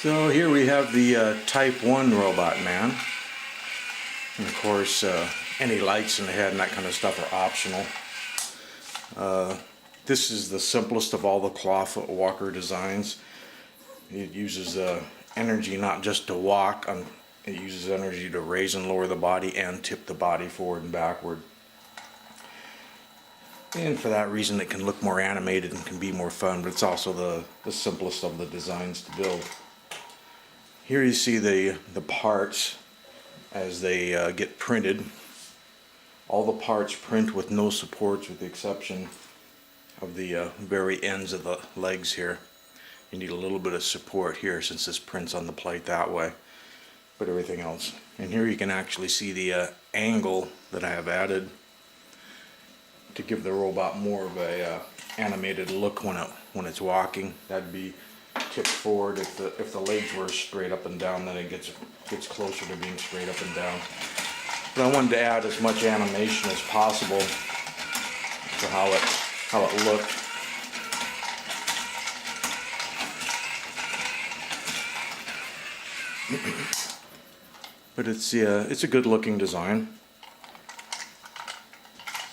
So here we have the Type 1 Robot Man. And of course, any lights in the head and that kind of stuff are optional. This is the simplest of all the clawfoot walker designs. It uses energy not just to walk, it uses energy to raise and lower the body and tip the body forward and backward. And for that reason it can look more animated and can be more fun, but it's also the simplest of the designs to build. Here you see the parts as they get printed. All the parts print with no supports with the exception of the very ends of the legs here. You need a little bit of support here since this prints on the plate that way, but everything else. And here you can actually see the angle that I have added to give the robot more of a animated look when it's walking. That'd be tipped forward. If the legs were straight up and down, then it gets closer to being straight up and down. But I wanted to add as much animation as possible to how it looked. But it's a good looking design.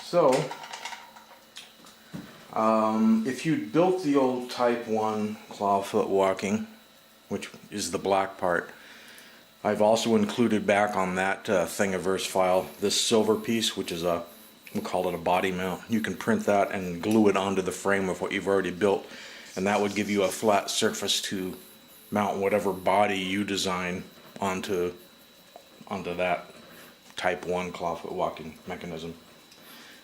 So if you'd built the old Type 1 clawfoot walking, which is the black part, I've also included back on that Thing-I-verse file this silver piece, which is we'll call it a body mount. You can print that and glue it onto the frame of what you've already built, and that would give you a flat surface to mount whatever body you design onto that Type 1 clawfoot walking mechanism.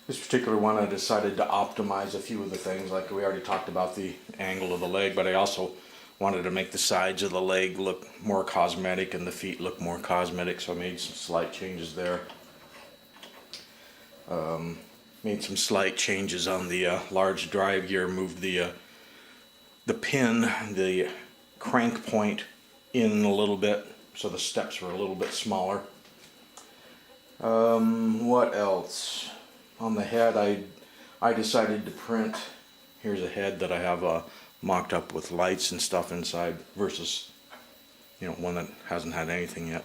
This particular one I decided to optimize a few of the things, like we already talked about the angle of the leg, but I also wanted to make the sides of the leg look more cosmetic and the feet look more cosmetic, so I made some slight changes there. Made some slight changes on the large drive gear, moved the pin, the crank point in a little bit, so the steps were a little bit smaller. What else? On the head, I decided to print, here's a head that I have mocked up with lights and stuff inside versus one that hasn't had anything yet.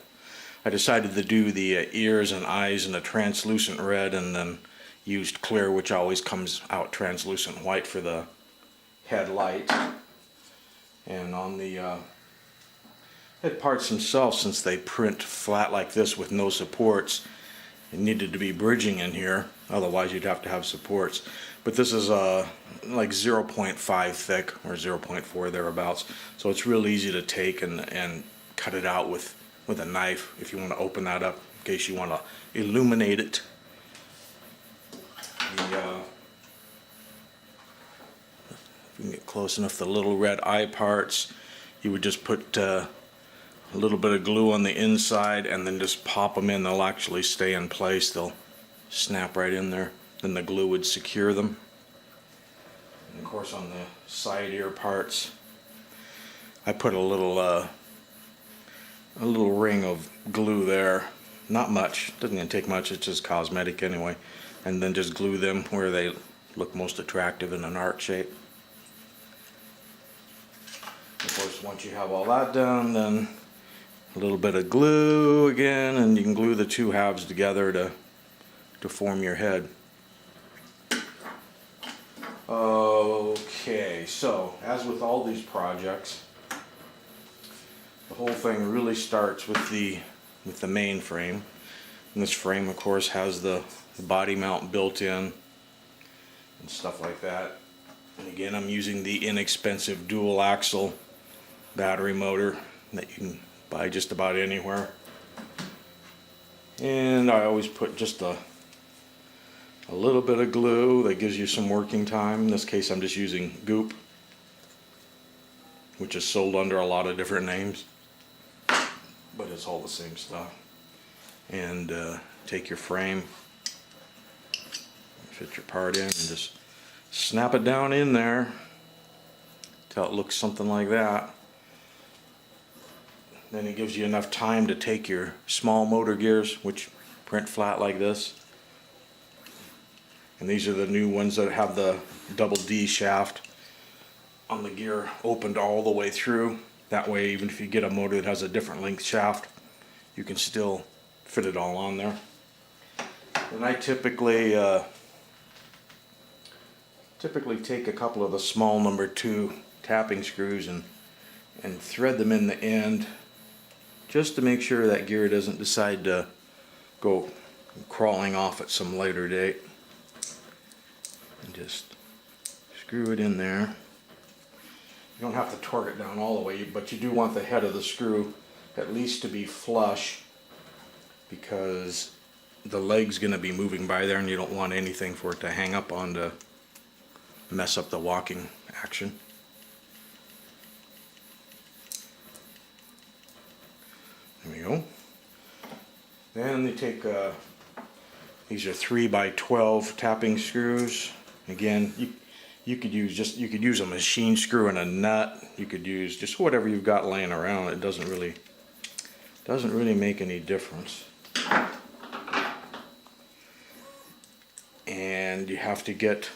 I decided to do the ears and eyes in a translucent red and then used clear, which always comes out translucent white for the headlight. And on the head parts themselves, since they print flat like this with no supports, it needed to be bridging in here, otherwise you'd have to have supports. But this is like 0.5 thick or 0.4 thereabouts, so it's real easy to take and cut it out with a knife if you want to open that up in case you want to illuminate it. If we can get close enough, the little red eye parts, you would just put a little bit of glue on the inside and then just pop them in. They'll actually stay in place. They'll snap right in there. Then the glue would secure them. And of course on the side ear parts, I put a little ring of glue there. Not much. Doesn't even take much. It's just cosmetic anyway. And then just glue them where they look most attractive in an arc shape. Of course, once you have all that done, then a little bit of glue again, and you can glue the two halves together to form your head. Okay, so as with all these projects, the whole thing really starts with the main frame. And this frame, of course, has the body mount built in and stuff like that. And again, I'm using the inexpensive dual axle battery motor that you can buy just about anywhere. And I always put just a little bit of glue that gives you some working time. In this case I'm just using goop, which is sold under a lot of different names, but it's all the same stuff. And take your frame, fit your part in, and just snap it down in there till it looks something like that. Then it gives you enough time to take your small motor gears, which print flat like this. And these are the new ones that have the double D shaft on the gear opened all the way through. That way, even if you get a motor that has a different length shaft, you can still fit it all on there. And I typically take a couple of the small number 2 tapping screws and thread them in the end, just to make sure that gear doesn't decide to go crawling off at some later date. And just screw it in there. You don't have to torque it down all the way, but you do want the head of the screw at least to be flush, because the leg's going to be moving by there and you don't want anything for it to hang up on to mess up the walking action. There we go. Then they take these are 3x12 tapping screws. Again, you could use a machine screw and a nut. You could use just whatever you've got laying around. It doesn't really make any difference. And you have to get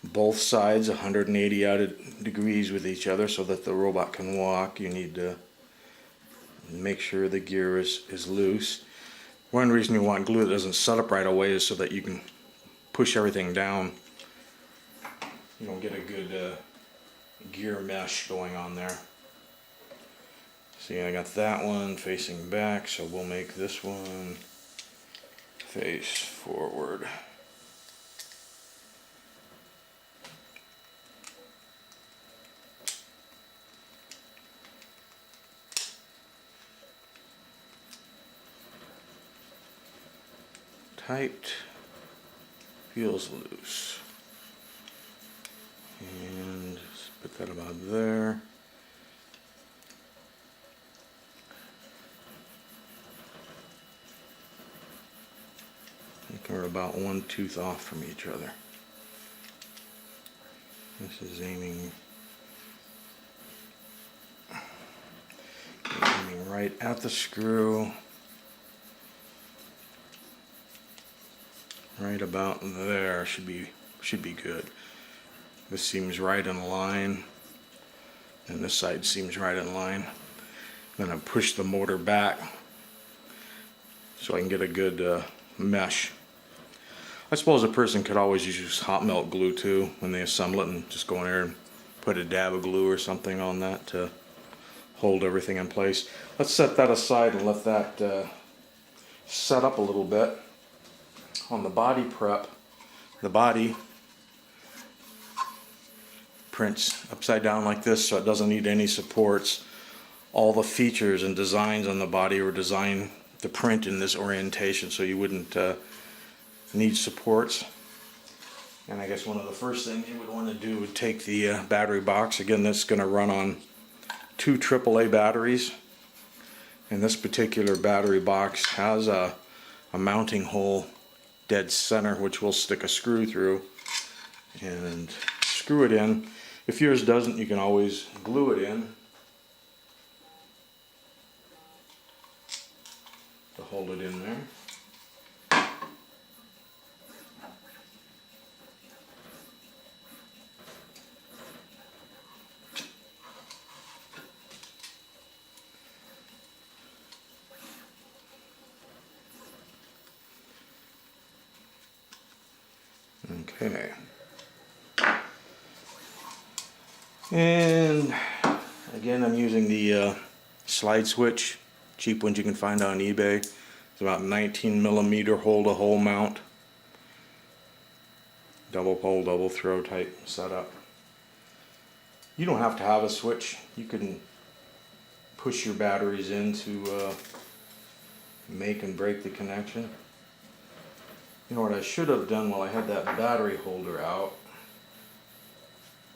both sides 180 degrees with each other so that the robot can walk. You need to make sure the gear is loose. One reason you want glue that doesn't set up right away is so that you can push everything down. You don't get a good gear mesh going on there. See, I got that one facing back, so we'll make this one face forward. Tight, feels loose. And just put that about there. I think we're about 1 tooth off from each other. This is aiming right at the screw. Right about there should be good. This seems right in line, and this side seems right in line. Then I push the motor back so I can get a good mesh. I suppose a person could always use hot melt glue too when they assemble it, and just go in there and put a dab of glue or something on that to hold everything in place. Let's set that aside and let that set up a little bit. On the body prep, the body prints upside down like this, so it doesn't need any supports. All the features and designs on the body were designed to print in this orientation, so you wouldn't need supports. And I guess one of the first things you would want to do would take the battery box. Again, that's going to run on 2 AAA batteries, and this particular battery box has a mounting hole dead center, which we'll stick a screw through and screw it in. If yours doesn't, you can always glue it in to hold it in there. Okay. And again, I'm using the slide switch, cheap ones you can find on eBay. It's about 19mm hole-to-hole mount, double pole, double throw type setup. You don't have to have a switch. You can push your batteries in to make and break the connection. You know what I should have done while I had that battery holder out,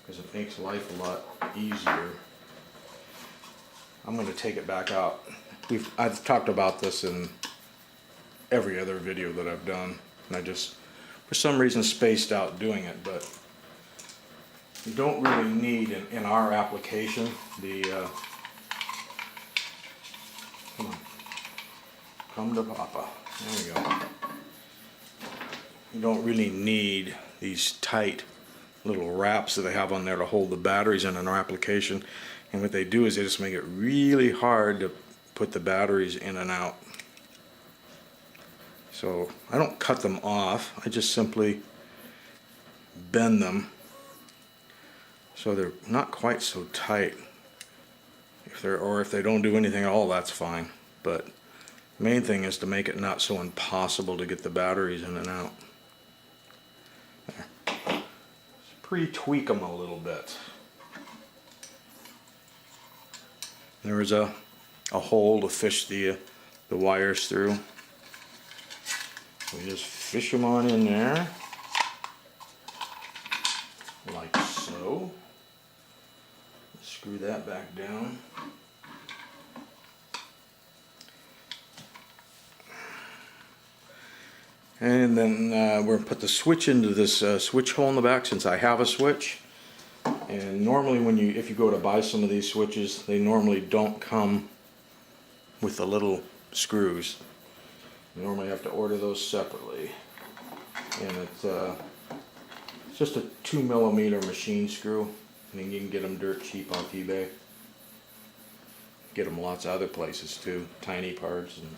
because it makes life a lot easier. I'm going to take it back out. I've talked about this in every other video that I've done, and I just for some reason spaced out doing it, but you don't really need, in our application, the come to Papa. There we go. You don't really need these tight little wraps that they have on there to hold the batteries in our application. And what they do is they just make it really hard to put the batteries in and out. So I don't cut them off, I just simply bend them so they're not quite so tight. If they don't do anything at all, that's fine. But the main thing is to make it not so impossible to get the batteries in and out. There. Just pre-tweak them a little bit. There is a hole to fish the wires through. We just fish them on in there, like so. Screw that back down. And then we're going to put the switch into this switch hole in the back, since I have a switch. And normally if you go to buy some of these switches, they normally don't come with the little screws. You normally have to order those separately. And it's just a 2mm machine screw. And you can get them dirt cheap off eBay. Get them lots of other places too. Tiny parts and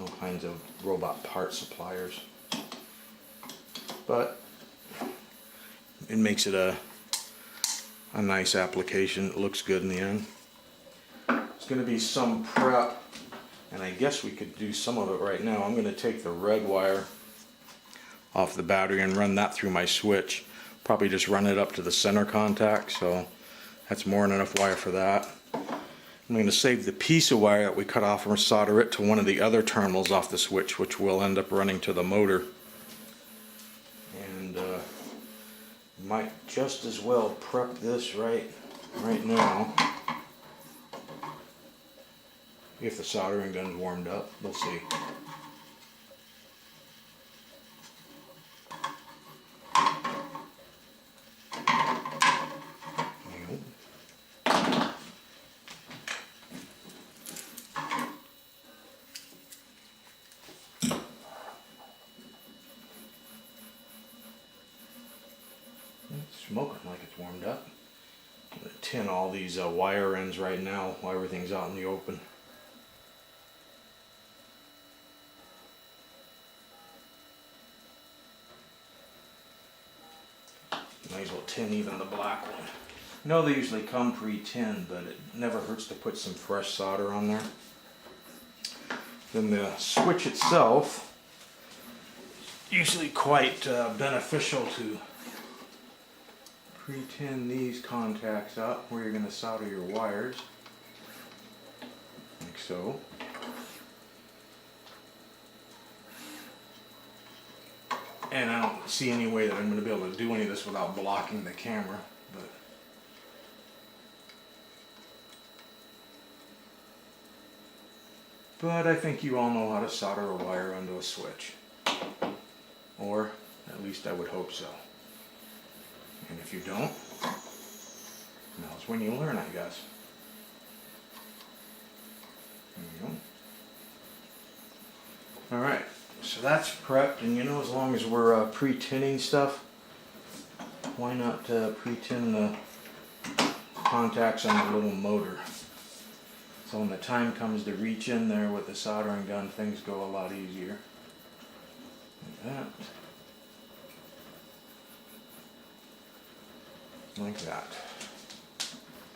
all kinds of robot part suppliers. But it makes it a nice application. It looks good in the end. It's going to be some prep, and I guess we could do some of it right now. I'm going to take the red wire off the battery and run that through my switch. Probably just run it up to the center contact, so that's more than enough wire for that. I'm going to save the piece of wire that we cut off and solder it to one of the other terminals off the switch, which will end up running to the motor. And might just as well prep this right now. If the soldering gun's warmed up, we'll see. It's smoking like it's warmed up. I'm going to tin all these wire ends right now while everything's out in the open. Might as well tin even the black one. I know they usually come pre-tinned, but it never hurts to put some fresh solder on there. Then the switch itself is usually quite beneficial to pre-tin these contacts up where you're going to solder your wires, like so. And I don't see any way that I'm going to be able to do any of this without blocking the camera, but I think you all know how to solder a wire onto a switch, or at least I would hope so. And if you don't, now's when you learn, I guess. There you go. Alright, so that's prepped, and you know, as long as we're pre-tinning stuff, why not pre-tin the contacts on the little motor? So when the time comes to reach in there with the soldering gun, things go a lot easier. Like that. Like that.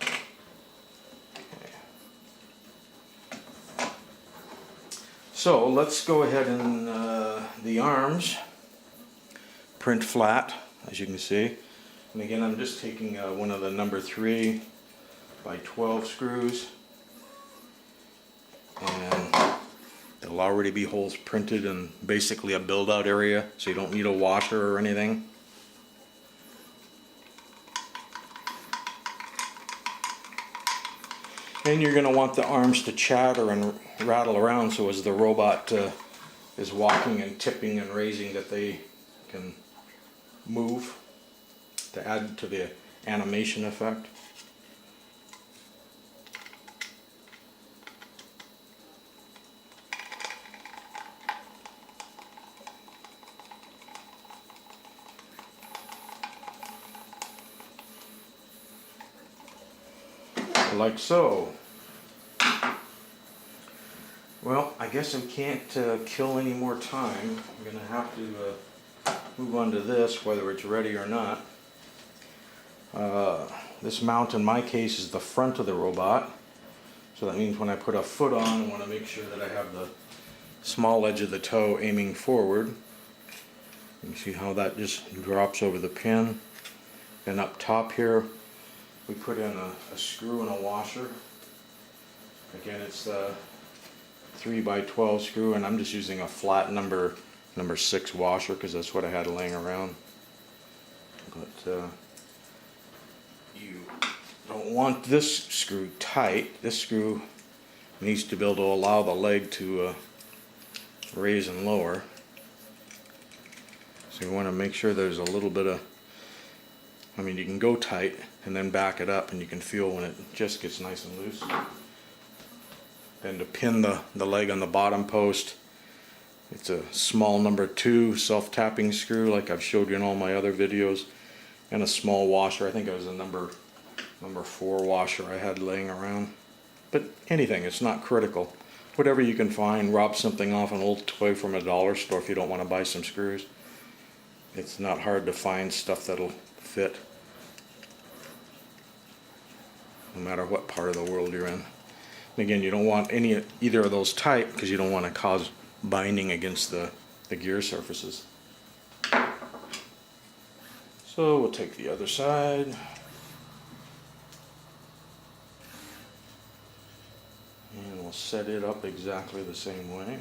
Okay. So let's go ahead and the arms print flat, as you can see. And again, I'm just taking one of the number 3 by 12 screws, and there'll already be holes printed in basically a build-out area, so you don't need a washer or anything. And you're going to want the arms to chatter and rattle around, so as the robot is walking and tipping and raising, that they can move to add to the animation effect. like so. Well, I guess I can't kill any more time. I'm going to have to move on to this, whether it's ready or not. This mount in my case is the front of the robot. So that means when I put a foot on, I want to make sure that I have the small edge of the toe aiming forward. You can see how that just drops over the pin. Then up top here, we put in a screw and a washer. Again, it's the 3x12 screw, and I'm just using a flat number 6 washer because that's what I had laying around. But you don't want this screw tight. This screw needs to be able to allow the leg to raise and lower. So you want to make sure there's a little bit of, I mean, you can go tight and then back it up, and you can feel when it just gets nice and loose. Then to pin the leg on the bottom post, it's a small number 2 self-tapping screw like I've showed you in all my other videos, and a small washer. I think it was a number 4 washer I had laying around. But anything, it's not critical. Whatever you can find, rob something off an old toy from a dollar store if you don't want to buy some screws. It's not hard to find stuff that'll fit, no matter what part of the world you're in. And again, you don't want either of those tight because you don't want to cause binding against the gear surfaces. So we'll take the other side. And we'll set it up exactly the same way.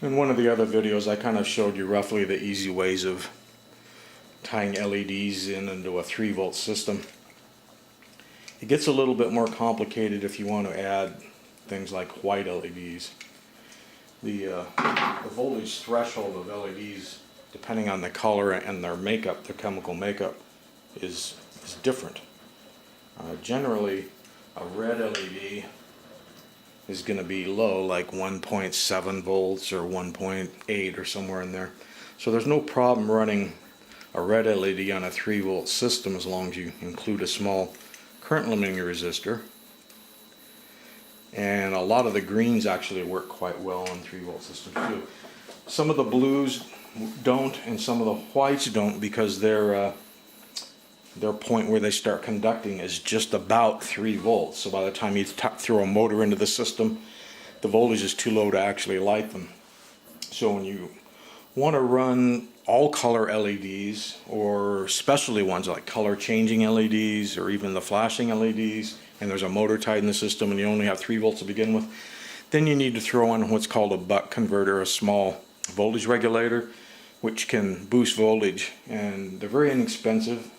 In one of the other videos, I kind of showed you roughly the easy ways of tying LEDs into a 3-volt system. It gets a little bit more complicated if you want to add things like white LEDs. The voltage threshold of LEDs, depending on the color and their makeup, their chemical makeup, is different. Generally, a red LED is going to be low, like 1.7 volts or 1.8 or somewhere in there. So there's no problem running a red LED on a 3-volt system as long as you include a small current limiting resistor. And a lot of the greens actually work quite well on 3-volt systems too. Some of the blues don't, and some of the whites don't, because their point where they start conducting is just about 3 volts. So by the time you throw a motor into the system, the voltage is too low to actually light them. So when you want to run all color LEDs, or especially ones like color changing LEDs, or even the flashing LEDs, and there's a motor tied in the system and you only have 3 volts to begin with, then you need to throw in what's called a buck converter, a small voltage regulator, which can boost voltage, and they're very inexpensive.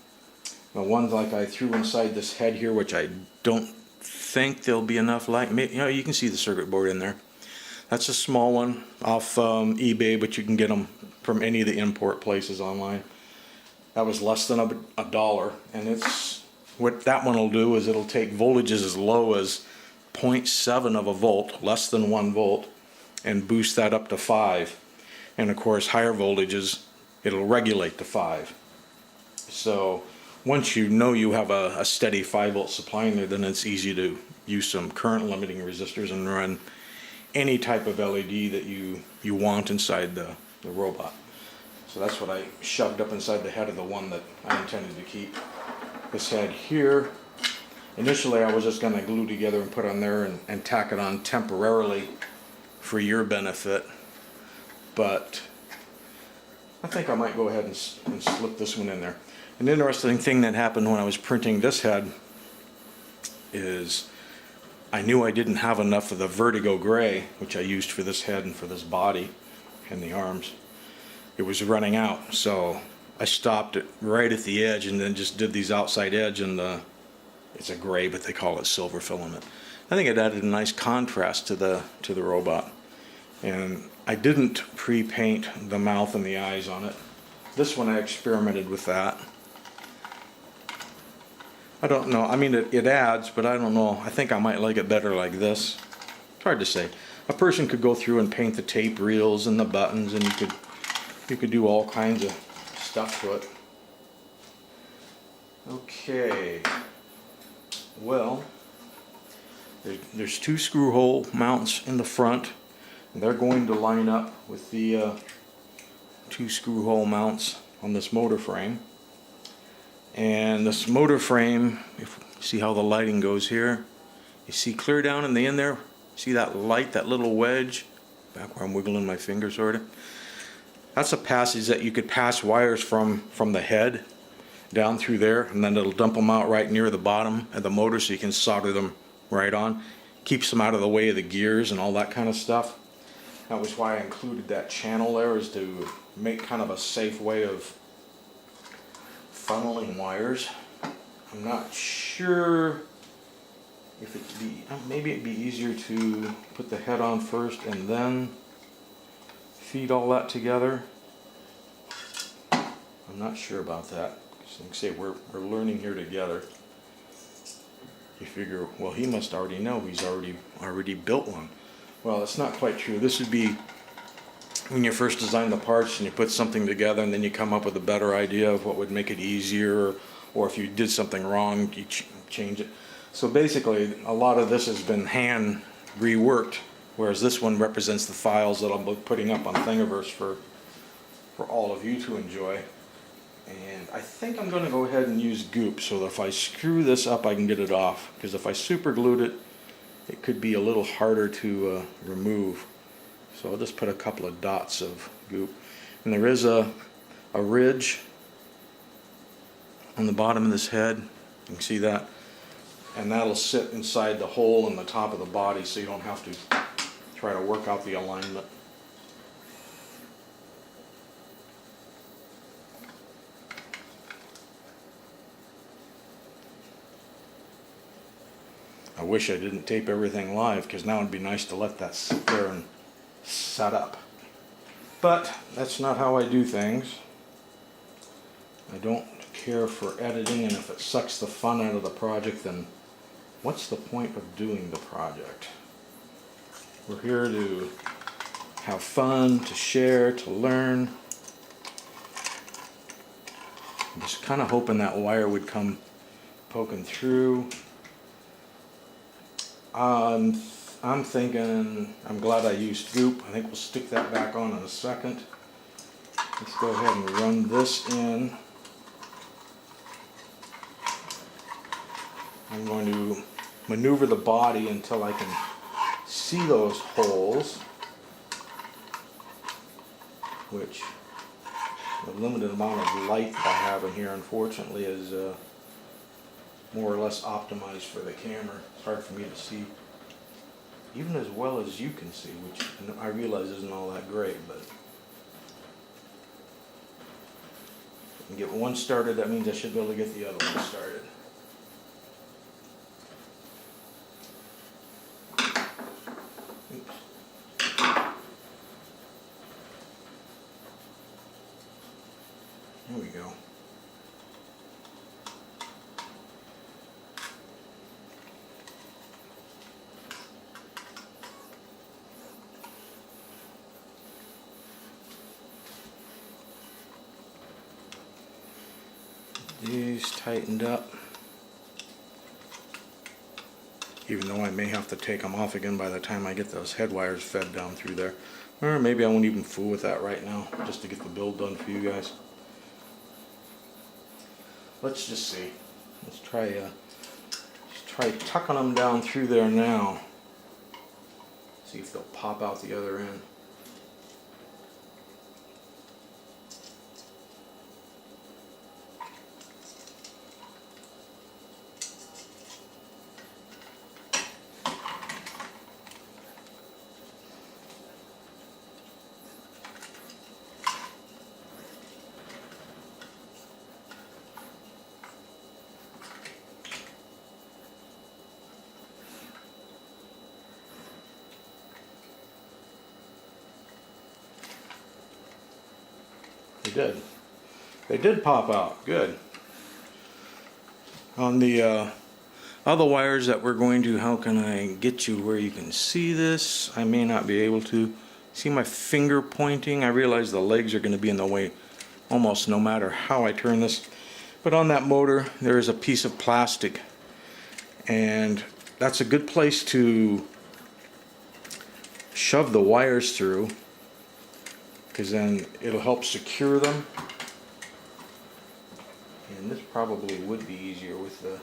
The ones like I threw inside this head here, which I don't think there'll be enough light. You know, you can see the circuit board in there. That's a small one off eBay, but you can get them from any of the import places online. That was less than $1, and it's what that one will do is it'll take voltages as low as 0.7 of a volt, less than 1 volt, and boost that up to 5. And of course, higher voltages, it'll regulate to 5. So once you know you have a steady 5-volt supply in there, then it's easy to use some current limiting resistors and run any type of LED that you want inside the robot. So that's what I shoved up inside the head of the one that I intended to keep. This head here, initially I was just going to glue together and put on there and tack it on temporarily for your benefit, but I think I might go ahead and slip this one in there. An interesting thing that happened when I was printing this head is I knew I didn't have enough of the Vertigo Gray, which I used for this head and for this body and the arms. It was running out, so I stopped it right at the edge and then just did these outside edge, and it's a gray, but they call it silver filament. I think it added a nice contrast to the robot. And I didn't pre-paint the mouth and the eyes on it. This one I experimented with that. I don't know. I mean, it adds, but I don't know. I think I might like it better like this. It's hard to say. A person could go through and paint the tape reels and the buttons, and you could do all kinds of stuff to it. Okay, well, there's 2 screw hole mounts in the front. They're going to line up with the 2 screw hole mounts on this motor frame. And this motor frame, if you see how the lighting goes here, you see clear down in the end there, see that light, that little wedge, back where I'm wiggling my finger sort of? That's a passage that you could pass wires from the head down through there, and then it'll dump them out right near the bottom of the motor so you can solder them right on. Keeps them out of the way of the gears and all that kind of stuff. That was why I included that channel there, is to make kind of a safe way of funneling wires. I'm not sure if it'd be, maybe it'd be easier to put the head on first and then feed all that together. I'm not sure about that. Like I say, we're learning here together. You figure, well, he must already know, he's already built one. Well, it's not quite true. This would be when you first design the parts and you put something together and then you come up with a better idea of what would make it easier, or if you did something wrong, you change it. So basically, a lot of this has been hand reworked, whereas this one represents the files that I'll be putting up on Thing-I-verse for all of you to enjoy. And I think I'm going to go ahead and use goop so that if I screw this up I can get it off, because if I super glued it, it could be a little harder to remove. So I'll just put a couple of dots of goop. And there is a ridge on the bottom of this head, you can see that, and that'll sit inside the hole in the top of the body so you don't have to try to work out the alignment. I wish I didn't tape everything live, because now it'd be nice to let that sit there and set up. But that's not how I do things. I don't care for editing, and if it sucks the fun out of the project, then what's the point of doing the project? We're here to have fun, to share, to learn. I'm just kind of hoping that wire would come poking through. I'm thinking, I'm glad I used goop. I think we'll stick that back on in a second. Let's go ahead and run this in. I'm going to maneuver the body until I can see those holes, which the limited amount of light that I have in here, unfortunately, is more or less optimized for the camera. It's hard for me to see even as well as you can see, which I realize isn't all that great, but if I can get one started, that means I should be able to get the other one started. Oops. There we go. These tightened up, even though I may have to take them off again by the time I get those head wires fed down through there. Or maybe I won't even fool with that right now, just to get the build done for you guys. Let's just see. Let's try tucking them down through there now. See if they'll pop out the other end. They did pop out. Good. On the other wires that we're going to, how can I get you where you can see this? I may not be able to. See my finger pointing? I realize the legs are going to be in the way almost no matter how I turn this. But on that motor there is a piece of plastic, and that's a good place to shove the wires through, because then it'll help secure them. And this probably would be easier with the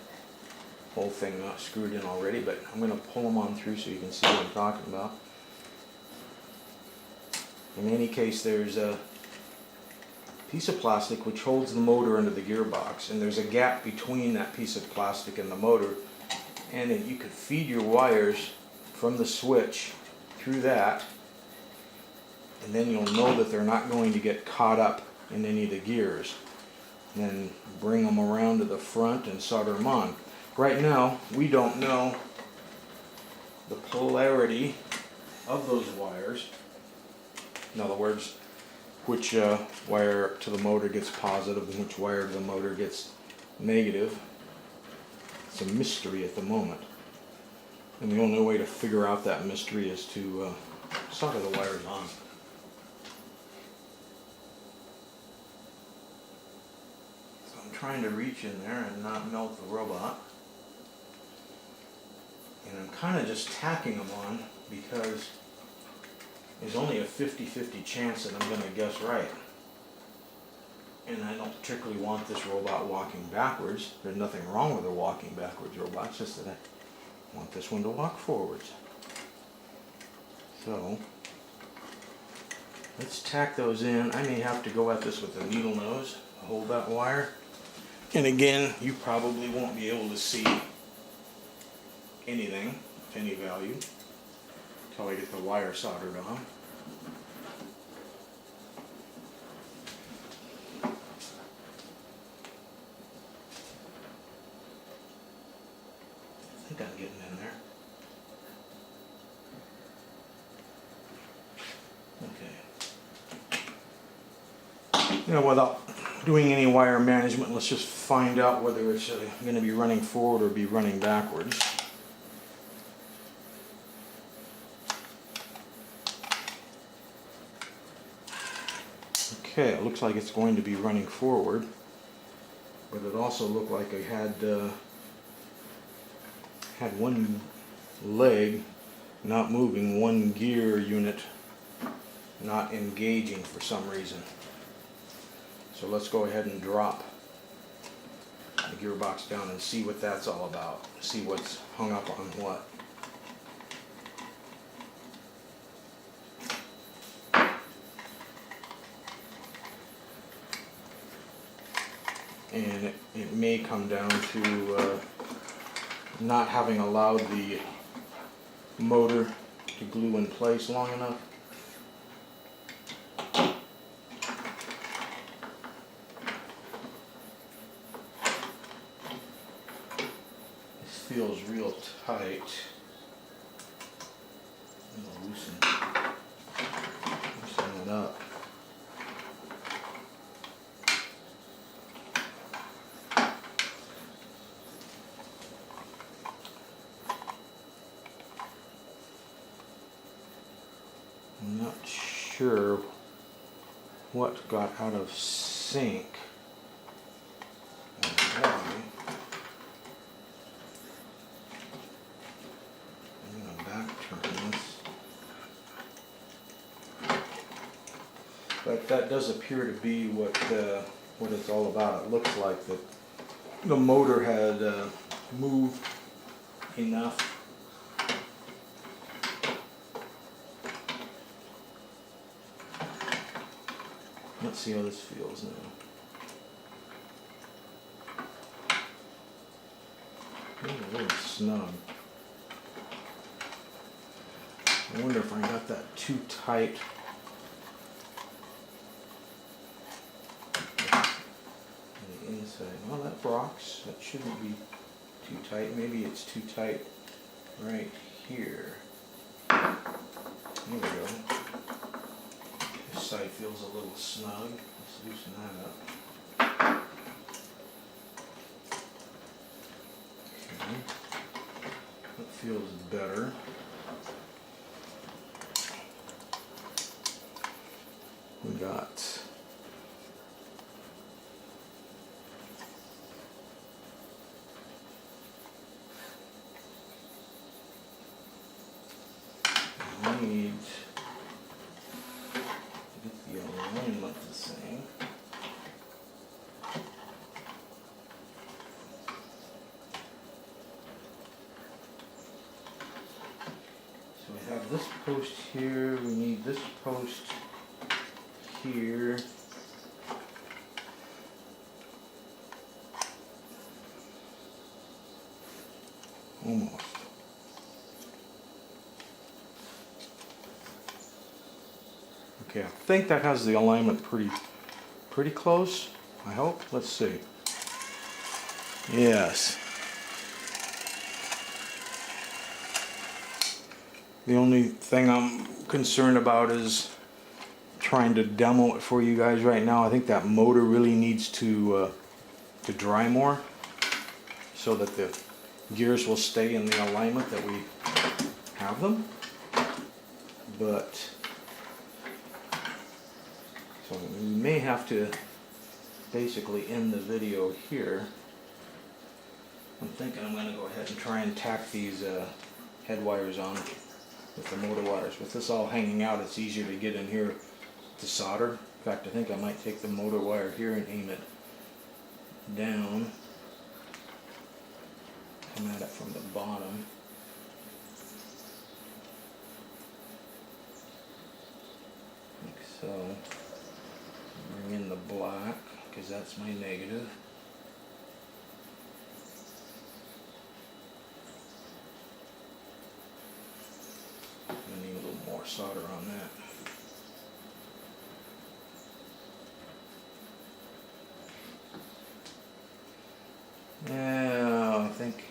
whole thing not screwed in already, but I'm going to pull them on through so you can see what I'm talking about. In any case, there's a piece of plastic which holds the motor into the gearbox, and there's a gap between that piece of plastic and the motor, and then you could feed your wires from the switch through that, and then you'll know that they're not going to get caught up in any of the gears. And then bring them around to the front and solder them on. Right now, we don't know the polarity of those wires. In other words, which wire to the motor gets positive and which wire to the motor gets negative. It's a mystery at the moment. And the only way to figure out that mystery is to solder the wires on. So I'm trying to reach in there and not melt the robot. And I'm kind of just tacking them on because there's only a 50-50 chance that I'm going to guess right. And I don't particularly want this robot walking backwards. There's nothing wrong with a walking backwards robot, it's just that I want this one to walk forwards. So, let's tack those in. I may have to go at this with a needle nose to hold that wire. And again, you probably won't be able to see anything of any value until I get the wire soldered on. I think I'm getting in there. Okay. You know, without doing any wire management, let's just find out whether it's going to be running forward or be running backwards. Okay, it looks like it's going to be running forward, but it also looked like I had one leg not moving, one gear unit not engaging for some reason. So let's go ahead and drop the gearbox down and see what that's all about. See what's hung up on what. And it may come down to not having allowed the motor to glue in place long enough. This feels real tight. I'm going to loosen it up. I'm not sure what got out of sync and why. I'm going to back turn this. But that does appear to be what it's all about. It looks like the motor had moved enough. Let's see how this feels now. A little snug. I wonder if I got that too tight. On the inside. Well, that rocks. That shouldn't be too tight. Maybe it's too tight right here. There we go. This side feels a little snug. Let's loosen that up. Okay. That feels better. We got need to get the alignment the same. So we have this post here, we need this post here. Almost. Okay, I think that has the alignment pretty close, I hope. Let's see. Yes. The only thing I'm concerned about is trying to demo it for you guys right now. I think that motor really needs to dry more so that the gears will stay in the alignment that we have them. But so we may have to basically end the video here. I'm thinking I'm going to go ahead and try and tack these head wires on with the motor wires. With this all hanging out, it's easier to get in here to solder. In fact, I think I might take the motor wire here and aim it down. Come at it from the bottom. Like so. Bring in the black, because that's my negative. I need a little more solder on that. Yeah, I think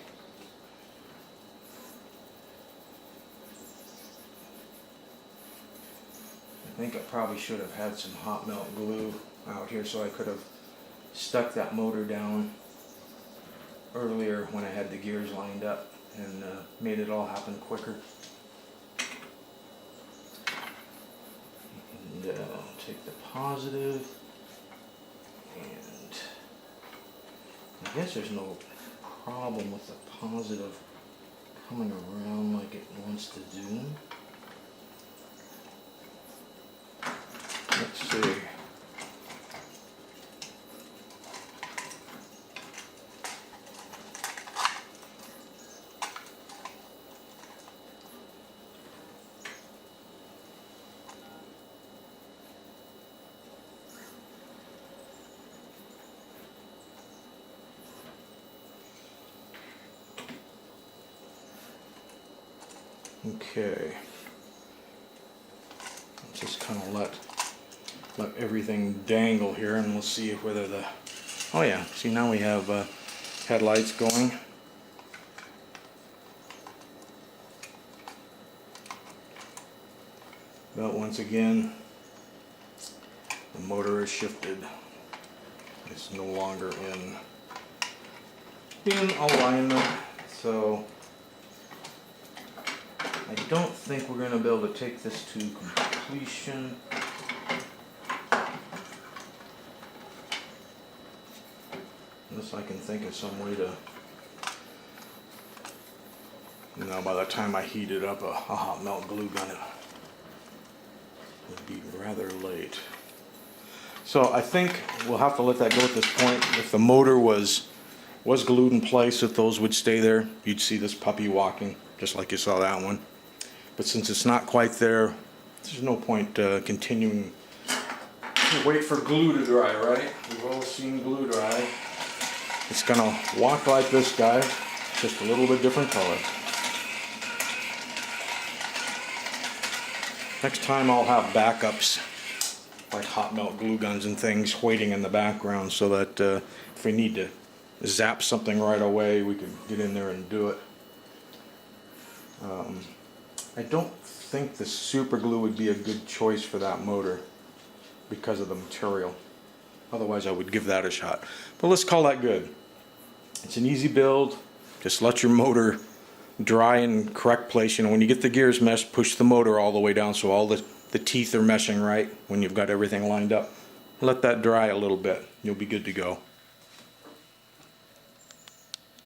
I probably should have had some hot melt glue out here so I could have stuck that motor down earlier when I had the gears lined up and made it all happen quicker. And take the positive, and I guess there's no problem with the positive coming around like it wants to do. Let's see. Okay. Let's just kind of let everything dangle here, and we'll see whether the, oh yeah, see now we have headlights going. But once again, the motor is shifted. It's no longer in alignment, so I don't think we're going to be able to take this to completion. Unless I can think of some way to, you know, by the time I heat it up, a hot melt glue gun, it would be rather late. So I think we'll have to let that go at this point. If the motor was glued in place, if those would stay there, you'd see this puppy walking, just like you saw that one. But since it's not quite there, there's no point continuing to wait for glue to dry, right? We've all seen glue dry. It's gonna walk like this guy, just a little bit different color. Next time I'll have backups, like hot melt glue guns and things waiting in the background, so that if we need to zap something right away, we can get in there and do it. I don't think the super glue would be a good choice for that motor because of the material. Otherwise I would give that a shot. But let's call that good. It's an easy build. Just let your motor dry in correct place. You know, when you get the gears meshed, push the motor all the way down so all the teeth are meshing right when you've got everything lined up. Let that dry a little bit. You'll be good to go.